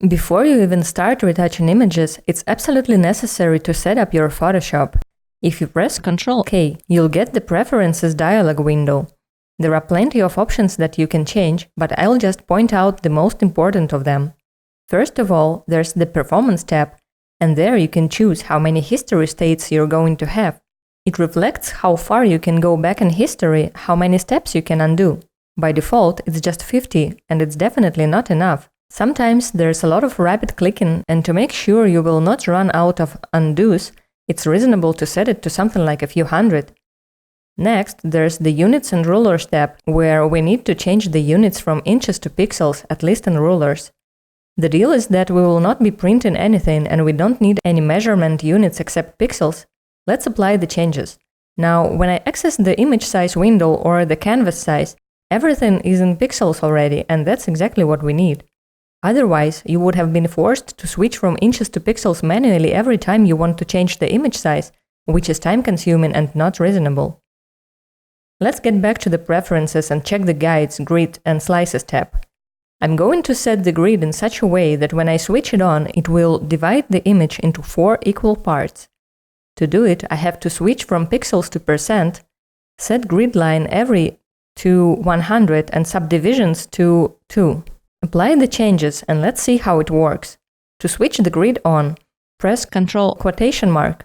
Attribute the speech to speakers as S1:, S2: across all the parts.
S1: Before you even start retouching images, it's absolutely necessary to set up your Photoshop. If you press Ctrl-K, you'll get the Preferences dialog window. There are plenty of options that you can change, but I'll just point out the most important of them. First of all, there's the Performance tab, and there you can choose how many history states you're going to have. It reflects how far you can go back in history, how many steps you can undo. By default, it's just 50, and it's definitely not enough. Sometimes there's a lot of rapid clicking, and to make sure you will not run out of undos, it's reasonable to set it to something like a few hundred. Next, there's the Units and Rulers tab, where we need to change the units from inches to pixels, at least in rulers. The deal is that we will not be printing anything, and we don't need any measurement units except pixels. Let's apply the changes. Now, when I access the image size window or the canvas size, everything is in pixels already, and that's exactly what we need. Otherwise, you would have been forced to switch from inches to pixels manually every time you want to change the image size, which is time-consuming and not reasonable. Let's get back to the preferences and check the Guides, Grid, and Slices tab. I'm going to set the grid in such a way that when I switch it on, it will divide the image into 4 equal parts. To do it, I have to switch from pixels to %, set grid line every to 100 and subdivisions to 2. Apply the changes and let's see how it works. To switch the grid on, press Ctrl:.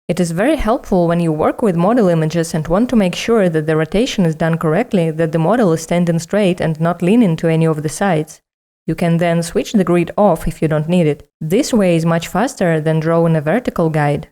S1: It is very helpful when you work with model images and want to make sure that the rotation is done correctly, that the model is standing straight and not leaning to any of the sides. You can then switch the grid off if you don't need it. This way is much faster than drawing a vertical guide.